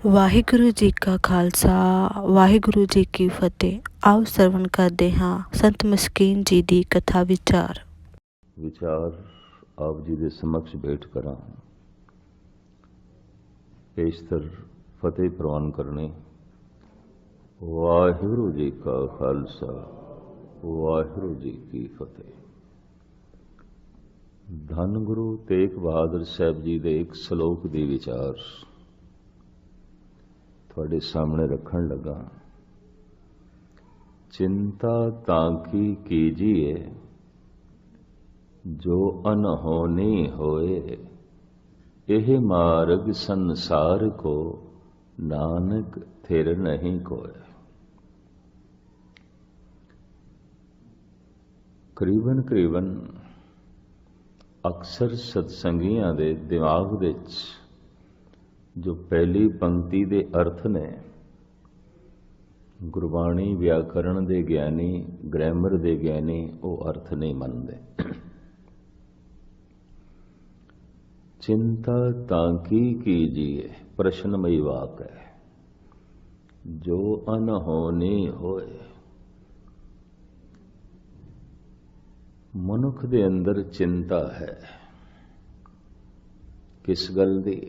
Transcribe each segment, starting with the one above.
ਵਾਹਿਗੁਰੂ ਜੀ ਕਾ ਖਾਲਸਾ ਵਾਹਿਗੁਰੂ ਜੀ ਕੀ ਫਤਿਹ। ਆਓ ਸਰਵਣ ਕਰਦੇ ਹਾਂ ਸੰਤ ਮਸਕੀਨ ਜੀ ਦੀ ਕਥਾ ਵਿਚਾਰ। ਆਪ ਜੀ ਦੇ ਸਮਕਸ਼ ਭੇਟ ਕਰਾਂ। ਪੇਸ਼ਤਰ ਫਤਿਹ ਪ੍ਰਵਾਨ ਕਰਨੇ। ਵਾਹਿਗੁਰੂ ਜੀ ਕਾ ਖਾਲਸਾ ਵਾਹਿਗੁਰੂ ਜੀ ਕੀ ਫਤਿਹ। ਧੰਨ ਗੁਰੂ ਤੇਗ ਬਹਾਦਰ ਸਾਹਿਬ ਜੀ ਦੇ ਇੱਕ ਸ਼ਲੋਕ ਦੀ ਵਿਚਾਰ ਤੁਹਾਡੇ ਸਾਹਮਣੇ ਰੱਖਣ ਲੱਗਾ। ਚਿੰਤਾ ਤਾਂ ਕੀ ਕੀਜੀਏ ਜੋ ਅਨਹੋਨੀ ਹੋਏ, ਇਹ ਮਾਰਗ ਸੰਸਾਰ ਕੋ ਨਾਨਕ ਥਿਰ ਨਹੀਂ ਕੋਏ। ਕਰੀਬਨ ਅਕਸਰ ਸਤਸੰਗੀਆਂ ਦੇ ਦਿਮਾਗ ਵਿੱਚ ਜੋ ਪਹਿਲੀ ਪੰਕਤੀ ਦੇ ਅਰਥ ਨੇ, ਗੁਰਬਾਣੀ ਵਿਆਕਰਣ ਦੇ ਗਿਆਨੀ, ਗ੍ਰਾਮਰ ਦੇ ਗਿਆਨੀ ਉਹ ਅਰਥ ਨਹੀਂ ਮੰਨਦੇ। ਚਿੰਤਾ ਤਾਂ ਕੀ ਕੀਜੀਏ, ਪ੍ਰਸ਼ਨਮਈ ਵਾਕ ਹੈ। ਜੋ ਅਨਹੋਨੀ ਹੋਏ, ਮਨੁੱਖ ਦੇ ਅੰਦਰ ਚਿੰਤਾ ਹੈ। ਕਿਸ ਗੱਲ ਦੀ?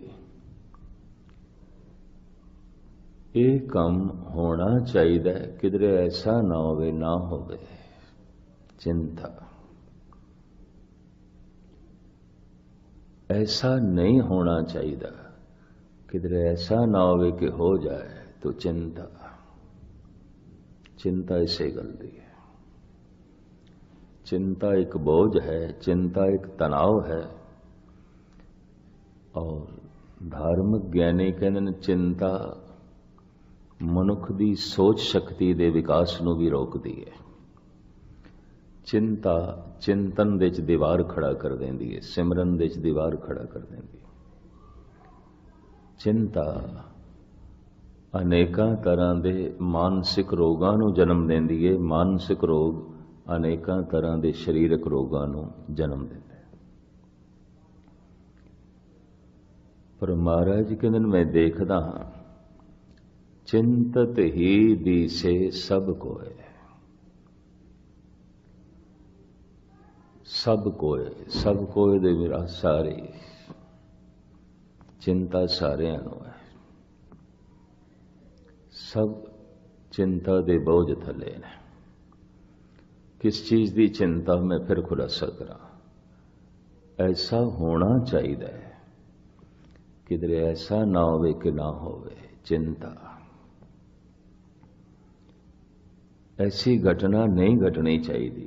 ਇਹ ਕੰਮ ਹੋਣਾ ਚਾਹੀਦਾ, ਕਿਧਰੇ ਐਸਾ ਨਾ ਹੋਵੇ ਨਾ ਹੋਵੇ। ਚਿੰਤਾ ऐसा नहीं होना चाहिए, किधरे ऐसा ना होवे कि हो जाए तो चिंता। चिंता इसे गलती है। चिंता एक बोझ है, चिंता एक तनाव है। और धार्मिक ज्ञानी कहते हैं चिंता मनुख की सोच शक्ति के विकास को भी रोकती है। चिंता चिंतन दे च दीवार खड़ा कर देंदी है, सिमरन दे च दीवार खड़ा कर देंदी है। चिंता अनेकां तरह के मानसिक रोगां नूं जन्म देंदी है। मानसिक रोग अनेकां तरह के शरीरक रोगां नूं जन्म देंदे। पर महाराज जी कहंदे मैं देखदा हां, चिंतत ही दिसे सब कोय। सब कोय दे मेरा सारे, चिंता सारिਆਂ ਨੂੰ है। सब चिंता दे बोझ थले ने। किस चीज की चिंता मैं फिर खुलासा करा। ऐसा होना चाहिए, किधरे ऐसा ना होवे कि ना होवे। चिंता ऐसी घटना नहीं घटनी चाहिए,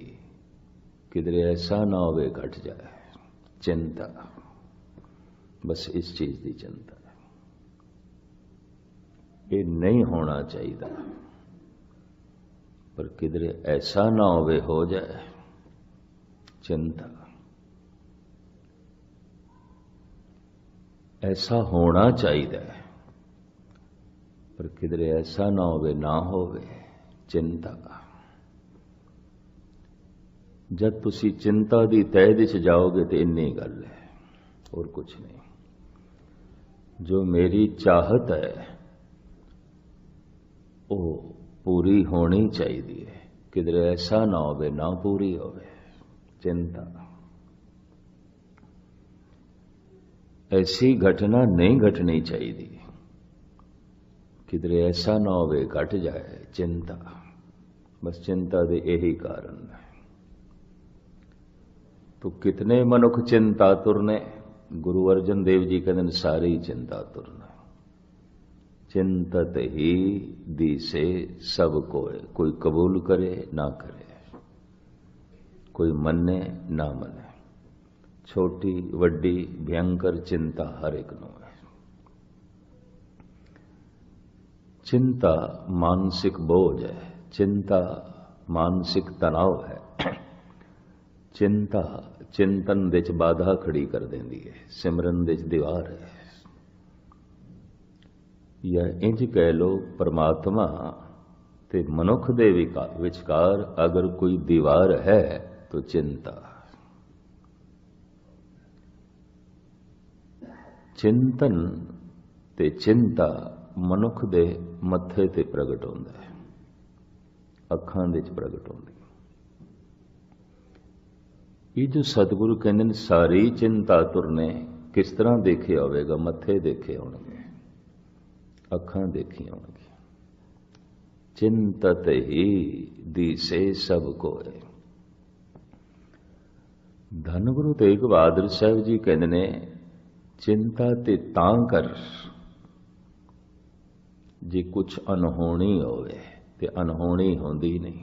किधरे ऐसा ना होवे घट जाए। चिंता बस इस चीज की चिंता है। ये नहीं होना चाहिए, पर किधरे ऐसा ना होवे हो जाए। चिंता ऐसा होना चाहिए, पर किधरे ऐसा ना होवे ना होवे। चिंता जब तुसी चिंता की तह दिश जाओगे तो इन्नी गल है, और कुछ नहीं। जो मेरी चाहत है वो पूरी होनी चाहिए, किधरे ऐसा ना होवे ना पूरी होवे। चिंता ऐसी घटना नहीं घटनी चाहिए, किधरे ऐसा ना होवे घट जाए। चिंता बस चिंता के यही कारण है। तो कितने मनुख चिंतातुर ने? गुरु अर्जन देव जी कहते सारे ही चिंतातुर ने। चिंतत ही दिसे सब कोय। कोई कबूल करे ना करे, कोई मने ना मने। छोटी वड्डी भयंकर चिंता हर एक नूं है। चिंता मानसिक बोझ है, चिंता मानसिक तनाव है। चिंता चिंतन दे च बाधा खड़ी कर देंदी है, सिमरन दे च दीवार है। या इंज कह लो, परमात्मा ते मनुख दे विचकार अगर कोई दीवार है तो चिंता। चिंतन ते चिंता ਮਨੁੱਖ ਦੇ ਮੱਥੇ ਤੇ ਪ੍ਰਗਟ ਹੁੰਦਾ ਹੈ, ਅੱਖਾਂ ਦੇ ਵਿੱਚ ਪ੍ਰਗਟ ਹੁੰਦੀ। ਇਹ ਜੋ ਸਤਿਗੁਰੂ ਕਹਿੰਦੇ ਨੇ ਸਾਰੀ ਚਿੰਤਾ ਤੁਰਨੇ, ਕਿਸ ਤਰ੍ਹਾਂ ਦੇਖਿਆ ਹੋਵੇਗਾ? ਮੱਥੇ ਦੇਖੇ ਹੋਣਗੇ, ਅੱਖਾਂ ਦੇਖੀਆਂ ਹੋਣਗੀਆਂ। ਚਿੰਤਤ ਹੀ ਦੀਸੇ ਸਭ ਕੋਏ। ਧੰਨ ਗੁਰੂ ਤੇਗ ਬਹਾਦਰ ਸਾਹਿਬ ਜੀ ਕਹਿੰਦੇ ਨੇ ਚਿੰਤਾ ਤੇ ਤਾਂ ਕਰ ਜੇ ਕੁਛ ਅਨਹੋਣੀ ਹੋਵੇ, ਤੇ ਅਨਹੋਣੀ ਹੁੰਦੀ ਨਹੀਂ।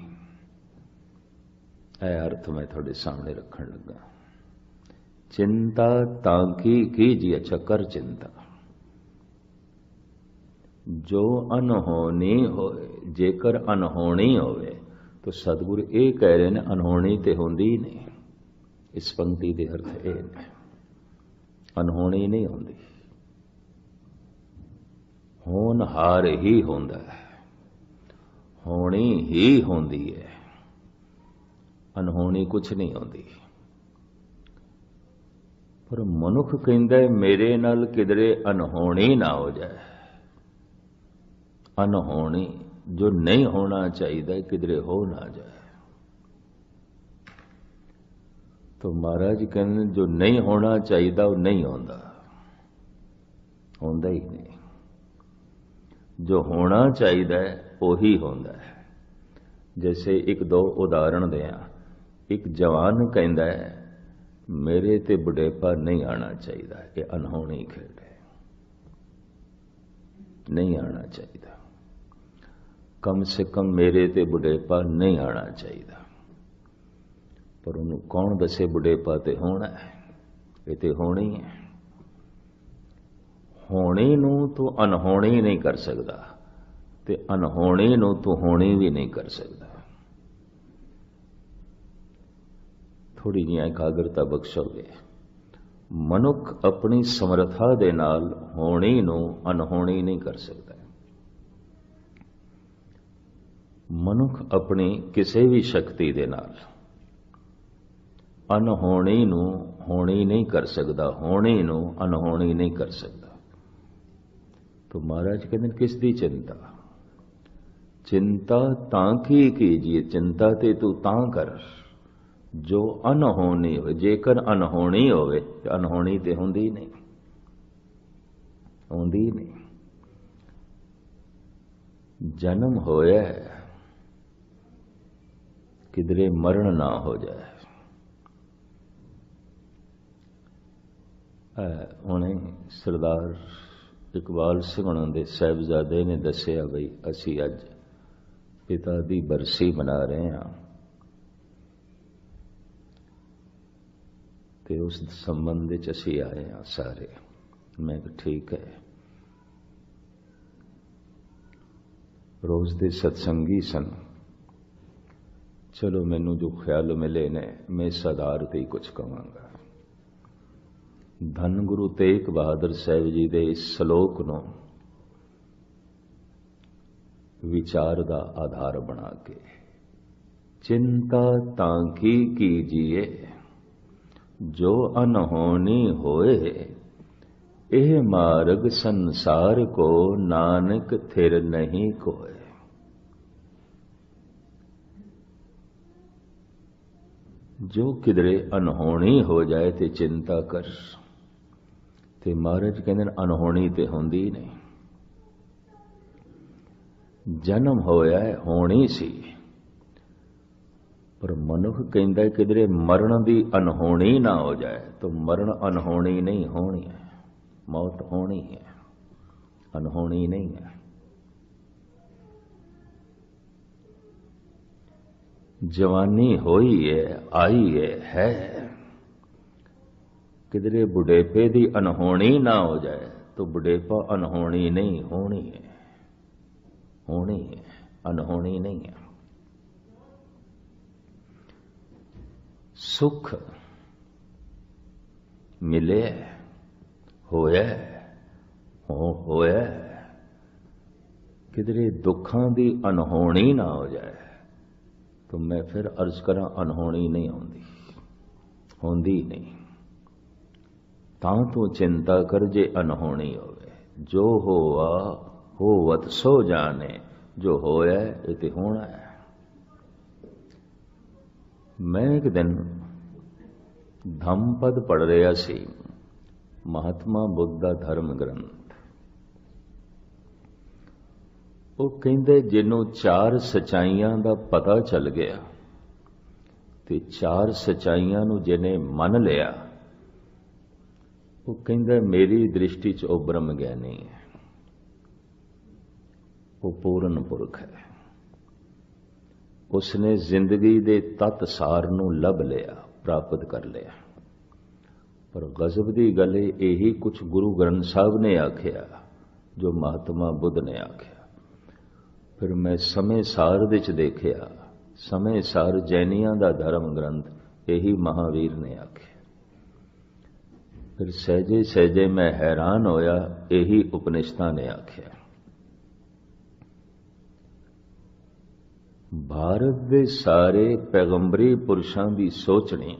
ਇਹ ਅਰਥ ਮੈਂ ਤੁਹਾਡੇ ਸਾਹਮਣੇ ਰੱਖਣ ਲੱਗਾ। ਚਿੰਤਾ ਤਾਂ ਕੀ ਜੀ? ਅੱਛਾ, ਕਰ ਚਿੰਤਾ ਜੋ ਅਨਹੋਣੀ ਹੋਏ। ਜੇਕਰ ਅਨਹੋਣੀ ਹੋਵੇ ਤਾਂ ਸਤਿਗੁਰੂ ਇਹ ਕਹਿ ਰਹੇ ਨੇ ਅਨਹੋਣੀ ਤੇ ਹੁੰਦੀ ਨਹੀਂ। ਇਸ ਪੰਕਤੀ ਦੇ ਅਰਥ ਇਹ ਨੇ, ਅਨਹੋਣੀ ਨਹੀਂ ਹੁੰਦੀ, ਹੋਣਹਾਰ ਹੀ ਹੁੰਦਾ ਹੈ, ਹੋਣੀ ਹੀ ਹੁੰਦੀ ਹੈ, ਅਨਹੋਣੀ ਕੁਛ ਨਹੀਂ ਹੁੰਦੀ। ਪਰ ਮਨੁੱਖ ਕਹਿੰਦਾ ਮੇਰੇ ਨਾਲ ਕਿਧਰੇ ਅਨਹੋਣੀ ਨਾ ਹੋ ਜਾਏ। ਅਨਹੋਣੀ ਜੋ ਨਹੀਂ ਹੋਣਾ ਚਾਹੀਦਾ ਕਿਧਰੇ ਹੋ ਨਾ ਜਾਏ। तो महाराज कहते जो नहीं होना चाहिए वो नहीं होता, होता ही नहीं। जो होना चाहिए वही होता है। जैसे एक दो उदाहरण दें। एक जवान कहता है मेरे ते बुढ़ेपा नहीं आना चाहिए, ये अनहोनी खेड है, नहीं आना चाहिए। कम से कम मेरे ते बुढ़ेपा नहीं आना चाहिए। पर उन्होंने कौन दसे बुढ़ेपा ते होना है? ये तो होनी है। होनी नू तो अनहोनी नहीं कर सकता, ते अनहोनी नू तो होनी भी नहीं कर सकता। थोड़ी जी एकाग्रता बख्शोगे। मनुख अपनी समर्था दे नाल होनी नू अनहोनी नहीं कर सकता। मनुख अपनी किसी भी शक्ति दे नाल अनहोनी नू होनी नहीं कर सकता, होनी नू अनहोनी नहीं कर सकता। तो महाराज कहते किस दी चिंता? चिंता तां की कीजिए, चिंता ते तू तां कर जो अनहोनी हो। जेकर अनहोनी होवे ते अनहोनी ते हुंदी नहीं, हुंदी नहीं। जन्म होया किधरे मरण ना हो जाए। हुणे सरदार इकबाल सिंह हुणां दे साहिबजादे ने दसिया बई असी अज पिता दी बरसी मना रहे हैं, ते उस संबंध विच असी आए हैं सारे। मैं ठीक है। रोज दे सत्संगी सन, चलो मैनू जो ख्याल मिले ने मैं इस आधार ते ही कुछ कहांगा। धन गुरु तेग बहादुर साहिब जी दे इस सलोक नूं विचार दा आधार बना के, चिंता तां की कीजिए जो अनहोनी होए, एह मार्ग संसार को नानक थिर नहीं कोय। जो किधरे अनहोनी हो जाए ते चिंता कर। ते महाराज कहते अनहोनी ते होंदी नहीं। जन्म होया है होनी सी, पर मनुख कहता किधरे मरण दी अनहोनी ना हो जाए। तो मरण अनहोनी नहीं होनी है, मौत होनी है, अनहोनी नहीं है। जवानी होई है, आई है किधरे बुढ़ेपे दी अनहोनी ना हो जाए। तो बुढ़ेपा अनहोनी नहीं, होनी है, होनी है, अनहोनी नहीं है। सुख मिले होया होया, किधरे दुखां दी अनहोनी ना हो जाए। तो मैं फिर अर्ज करा अनहोनी नहीं होंदी, होंदी नहीं। तां तू चिंता कर जे अनहोनी होवे। जो होआ होवत सो जाने, जो होया ये ते होना है। मैं एक दिन धम्मपद पढ़ रहा सी, महात्मा बुद्ध दा धर्म ग्रंथ। वो कहते जिन्हों चार सच्चाइयां दा पता चल गया ते चार सच्चाइयां नूं जिन्हें मन लिया, वो कहता मेरी दृष्टि च वो ब्रह्म ज्ञानी है, वो पूर्ण पुरख है। उसने जिंदगी दे तत सार नूं लभ लिया, प्राप्त कर लिया। पर गजब की गल यही कुछ गुरु ग्रंथ साहब ने आख्या, जो महात्मा बुद्ध ने आख्या। फिर मैं समय सार विच देखिया, समय सार जैनियां दा धर्म ग्रंथ यही महावीर ने आख्या। फिर सहजे सहजे मैं हैरान होया, यही उपनिषदां ने आख्या। भारत दे सारे पैगंबरी पुरुषां दी सोचनी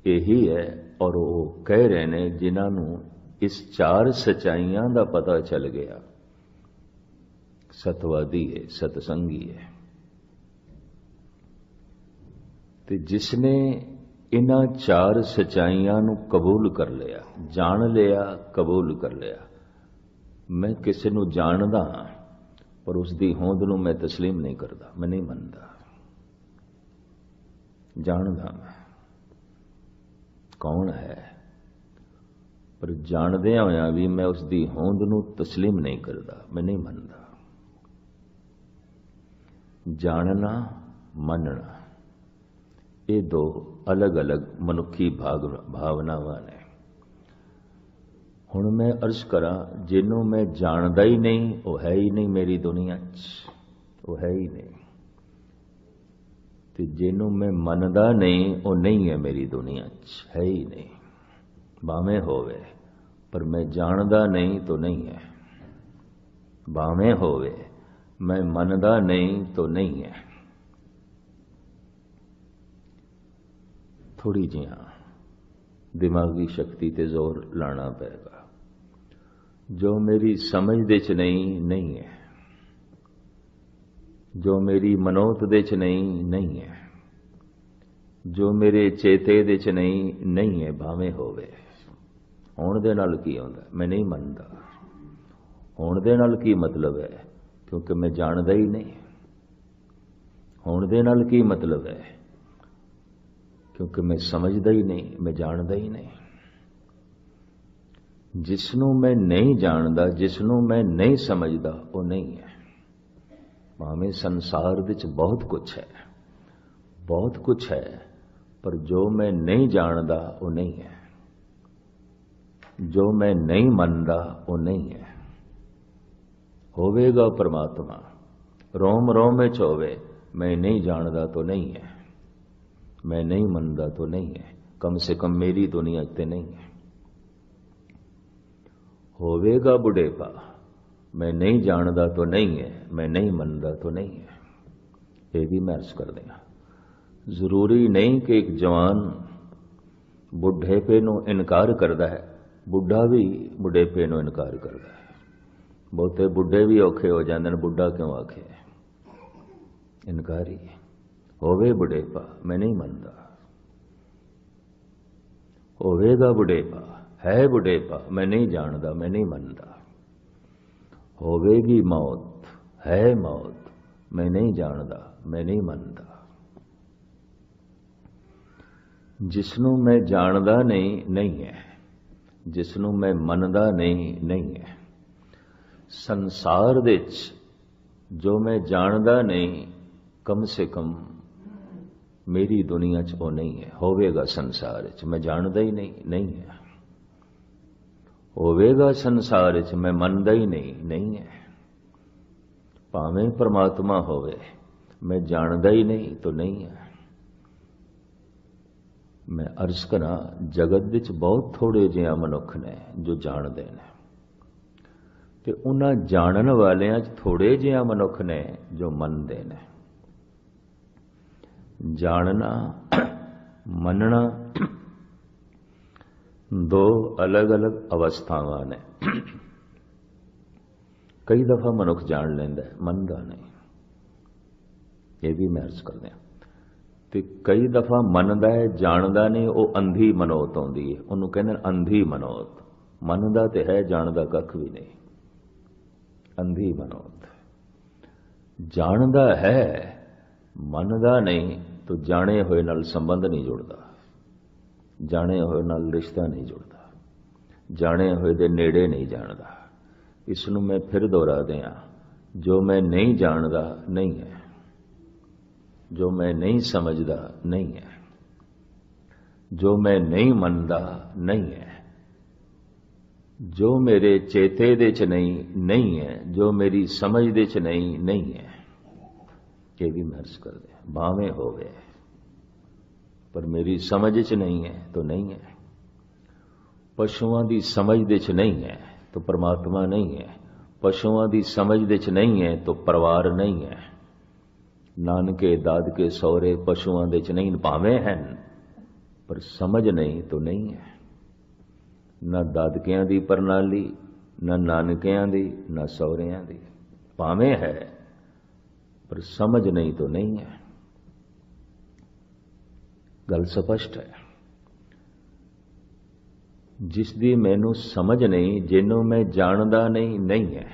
यही है, और वो कह रहे ने जिन्हों इस चार सच्चाइयां दा पता चल गया, सतवादी है, सतसंगी है। ते जिसने इन्हां चार सच्चाइयां नूं कबूल कर लिया, जान लिया, कबूल कर लिया। मैं किसी नूं जानदा हां, पर उसकी होंद नूं मैं तस्लीम नहीं करता, मैं नहीं मनदा। जानदा मैं कौन है, पर जाणदे होया भी मैं उसकी होंद नूं तस्लीम नहीं करता, मैं नहीं मनदा। जानना मनना ये दो अलग अलग मनुखी भावनावां ने। हुण मैं अर्ज करा, जिन्हों मैं जानदा ही नहीं, वो है ही नहीं मेरी दुनिया च, वो है ही नहीं। ते जिन्हों मैं मनदा नहीं, वो नहीं है मेरी दुनिया च, है ही नहीं। भावें होवे, पर मैं जानदा नहीं तो नहीं है। भावें होवे, मैं मनदा नहीं तो नहीं है। थोड़ी जी दिमागी शक्ति ते जोर लाना पेगा। जो मेरी समझ दे च नहीं, नहीं है। जो मेरी मनोत दे च नहीं, नहीं है। जो मेरे चेते दे च नहीं, नहीं है। भावें होवे। होण दे नाल की होंदा, मैं नहीं मनदा। होण दे नाल की मतलब है, क्योंकि मैं जानदा ही नहीं। होण दे नाल की मतलब है, क्योंकि मैं समझदा ही नहीं, मैं जानदा ही नहीं। जिसनों मैं नहीं जानदा, जिसनों मैं नहीं समझदा, वो नहीं है। भावें संसार विच बहुत कुछ है, बहुत कुछ है, पर जो मैं नहीं जानदा वो नहीं है। जो मैं नहीं मनदा वो नहीं है। होवेगा परमात्मा, रोम रोम में होवे, मैं नहीं जानदा तो नहीं है, मैं नहीं मनदा तो नहीं है, कम से कम मेरी दुनिया ते नहीं है। होवेगा बुढ़ेपा, मैं नहीं जानदा तो नहीं है, मैं नहीं मनदा तो नहीं है। ये भी मैं अर्ज कर देना। जरूरी नहीं कि एक जवान बुढ़ेपे नूं इनकार करता है, बुढ़ा भी बुढ़ेपे नूं इनकार करता है। बहुते बुढ़े भी औखे हो जाते हैं, बुढ़ा क्यों आखे, इनकारी। होवे बुढ़ेपा, मैं नहीं मनदा। होवेगा बुढ़ेपा, है बुढ़ेपा, मैं नहीं जानदा, मैं नहीं मनदा। होवेगी मौत, है मौत, मैं नहीं जानदा, मैं नहीं मनदा। जिसनों मैं जानदा नहीं, नहीं है। जिसनों मैं मनदा नहीं, नहीं है। संसार विच जो मैं जानदा नहीं, कम से कम मेरी दुनिया च वो नहीं है। होवेगा संसार च, मैं जानदा ही नहीं, नहीं है। होवेगा संसार च, मैं मनदा ही नहीं, नहीं है। भावें परमात्मा होवे, मैं जानदा ही नहीं तो नहीं है। मैं अर्ज करा, जगत विच बहुत थोड़े जिहा मनुख ने जो जानते हैं, ते उन्हां जानन वालियां च थोड़े जिहा मनुख ने जो मनते हैं। जानना मनना दो अलग अलग अवस्थावां ने। ਕਈ ਦਫਾ ਮਨੁੱਖ ਜਾਣ ਲੈਂਦਾ, ਮੰਨਦਾ ਨਹੀਂ। ਇਹ ਵੀ ਮੈਂ ਅਰਜ਼ ਕਰਦੇ ਹਾਂ। ਤੇ ਕਈ ਦਫਾ ਮੰਨਦਾ ਹੈ, ਜਾਣਦਾ ਨਹੀਂ। ਉਹ ਅੰਧੀ ਮਨੋਤ ਆਉਂਦੀ ਹੈ, ਉਹਨੂੰ ਕਹਿੰਦੇ ਅੰਧੀ ਮਨੋਤ। ਮੰਨਦਾ ਤੇ ਹੈ, ਜਾਣਦਾ ਕੱਖ ਵੀ ਨਹੀਂ, ਅੰਧੀ ਮਨੋਤ। ਜਾਣਦਾ ਹੈ, ਮੰਨਦਾ ਨਹੀਂ, ਤਾਂ ਜਾਣੇ ਹੋਏ ਨਾਲ ਸੰਬੰਧ ਨਹੀਂ ਜੁੜਦਾ, ਜਾਣੇ ਹੋਏ ਨਾਲ ਰਿਸ਼ਤਾ ਨਹੀਂ ਜੁੜਦਾ, ਜਾਣੇ ਹੋਏ ਦੇ ਨੇੜੇ ਨਹੀਂ ਜਾਣਦਾ। ਇਸ ਨੂੰ ਮੈਂ ਫਿਰ ਦੁਹਰਾ ਦਿਆਂ, ਜੋ ਮੈਂ ਨਹੀਂ ਜਾਣਦਾ ਨਹੀਂ ਹੈ, ਜੋ ਮੈਂ ਨਹੀਂ ਸਮਝਦਾ ਨਹੀਂ ਹੈ, ਜੋ ਮੈਂ ਨਹੀਂ ਮੰਨਦਾ ਨਹੀਂ ਹੈ, ਜੋ ਮੇਰੇ ਚੇਤੇ ਦੇ ਚ ਨਹੀਂ ਹੈ, ਜੋ ਮੇਰੀ ਸਮਝ ਦੇ ਚ ਨਹੀਂ ਹੈ। ਇਹ ਵੀ ਮਰਜ਼ ਕਰਦੇ ਭਾਵੇਂ ਹੋਵੇ, ਪਰ ਮੇਰੀ ਸਮਝ ਚ ਨਹੀਂ ਹੈ ਤਾਂ ਨਹੀਂ ਹੈ। ਪਸ਼ੂਆਂ ਦੀ ਸਮਝ ਦੇ ਚ ਨਹੀਂ ਹੈ ਤਾਂ ਪਰਮਾਤਮਾ ਨਹੀਂ ਹੈ। ਪਸ਼ੂਆਂ ਦੀ ਸਮਝ ਦੇ ਚ ਨਹੀਂ ਹੈ ਤਾਂ ਪਰਿਵਾਰ ਨਹੀਂ ਹੈ। ਨਾਨਕੇ ਦਾਦਕੇ ਸਹੁਰੇ ਪਸ਼ੂਆਂ ਦੇ ਚ ਨਹੀਂ, ਭਾਵੇਂ ਹਨ, ਪਰ ਸਮਝ ਨਹੀਂ ਤਾਂ ਨਹੀਂ ਹੈ। ਨਾ ਦਾਦਕਿਆਂ ਦੀ ਪ੍ਰਣਾਲੀ, ਨਾ ਨਾਨਕਿਆਂ ਦੀ, ਨਾ ਸਹੁਰਿਆਂ ਦੀ। ਭਾਵੇਂ ਹੈ, ਪਰ ਸਮਝ ਨਹੀਂ ਤਾਂ ਨਹੀਂ ਹੈ। ਗੱਲ ਸਪਸ਼ਟ ਹੈ। ਜਿਸ ਦੀ ਮੈਨੂੰ ਸਮਝ ਨਹੀਂ, ਜਿਹਨੂੰ ਮੈਂ ਜਾਣਦਾ ਨਹੀਂ ਹੈ।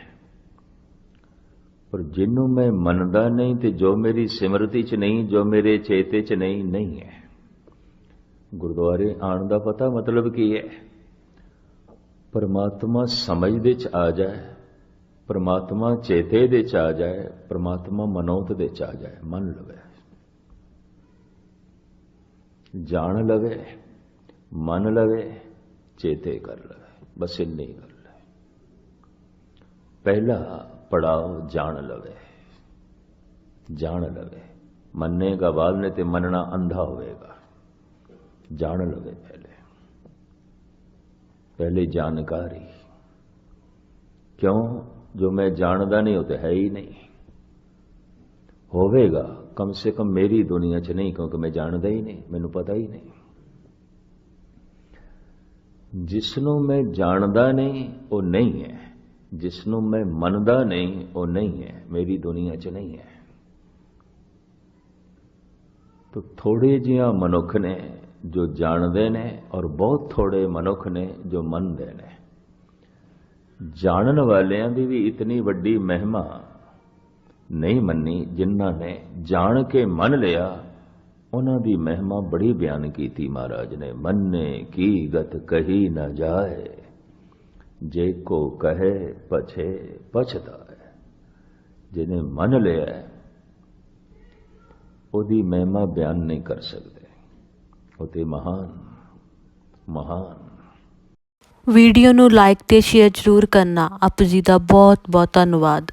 ਪਰ ਜਿਹਨੂੰ ਮੈਂ ਮੰਨਦਾ ਨਹੀਂ ਤੇ ਜੋ ਮੇਰੀ ਸਿਮਰਤੀ ਚ ਨਹੀਂ, ਜੋ ਮੇਰੇ ਚੇਤੇ ਚ ਨਹੀਂ ਹੈ। ਗੁਰਦੁਆਰੇ ਆਉਣ ਦਾ ਪਤਾ ਮਤਲਬ ਕੀ ਹੈ? ਪਰਮਾਤਮਾ ਸਮਝ ਦੇ ਚ ਆ ਜਾਏ, ਪਰਮਾਤਮਾ ਚੇਤੇ ਦੇ ਚ ਆ ਜਾਏ, ਪਰਮਾਤਮਾ ਮਨੋਤ ਦੇ ਚ ਆ ਜਾਏ, ਮੰਨ ਲਵੇ, ਜਾਣ ਲਵੇ, ਮੰਨ ਲਵੇ, ਚੇਤੇ ਕਰ ਲਵੇ, ਬਸ ਇੰਨੀ ਗੱਲ ਹੈ। ਪਹਿਲਾ ਪੜਾਓ ਜਾਣ ਲਵੇ, ਜਾਣ ਲਵੇ। ਮੰਨੇਗਾ ਬਾਅਦ ਨੇ ਤੇ ਮੰਨਣਾ ਅੰਧਾ ਹੋਵੇਗਾ। ਜਾਣ ਲਵੇ ਪਹਿਲੇ ਜਾਣਕਾਰੀ। ਕਿਉਂ? ਜੋ ਮੈਂ ਜਾਣਦਾ ਨਹੀਂ ਉਹ ਤੇ ਹੈ ਹੀ ਨਹੀਂ। ਹੋਵੇਗਾ ਕਮ ਸੇ ਕਮ ਮੇਰੀ ਦੁਨੀਆ 'ਚ ਨਹੀਂ, ਕਿਉਂਕਿ ਮੈਂ ਜਾਣਦਾ ਹੀ ਨਹੀਂ, ਮੈਨੂੰ ਪਤਾ ਹੀ ਨਹੀਂ। ਜਿਸ ਨੂੰ ਮੈਂ ਜਾਣਦਾ ਨਹੀਂ ਉਹ ਨਹੀਂ ਹੈ, ਜਿਸ ਨੂੰ ਮੈਂ ਮੰਨਦਾ ਨਹੀਂ ਉਹ ਨਹੀਂ ਹੈ, ਮੇਰੀ ਦੁਨੀਆ 'ਚ ਨਹੀਂ ਹੈ। ਤਾਂ ਥੋੜੇ ਜਿਹਾ ਮਨੁੱਖ ਨੇ ਜੋ ਜਾਣਦੇ ਨੇ, ਔਰ ਬਹੁਤ ਥੋੜੇ ਮਨੁੱਖ ਨੇ ਜੋ ਮੰਨਦੇ ਨੇ। ਜਾਣਨ ਵਾਲਿਆਂ ਦੀ ਵੀ ਇਤਨੀ ਵੱਡੀ ਮਹਿਮਾ ਨਹੀਂ ਮੰਨੀ, ਜਿਨ੍ਹਾਂ ਨੇ ਜਾਣ ਕੇ ਮੰਨ ਲਿਆ ਉਹਨਾਂ ਦੀ ਮਹਿਮਾ ਬੜੀ ਬਿਆਨ ਕੀਤੀ ਮਹਾਰਾਜ ਨੇ। ਮੰਨੇ ਕੀ ਗਤ ਕਹੀ ਨਾ ਜਾਏ, ਜੇ ਕੋ ਕਹੇ ਪਛੇ ਪਛਤਾਏ। ਜਿਹਨੇ ਮੰਨ ਲਿਆ ਉਹਦੀ ਮਹਿਮਾ ਬਿਆਨ ਨਹੀਂ ਕਰ ਸਕਦੇ, ਉਹ ਤੇ ਮਹਾਨ। ਵੀਡੀਓ ਨੂੰ ਲਾਈਕ ਤੇ ਸ਼ੇਅਰ ਜ਼ਰੂਰ ਕਰਨਾ। ਆਪ ਜੀ ਦਾ ਬਹੁਤ ਬਹੁਤ ਧੰਨਵਾਦ।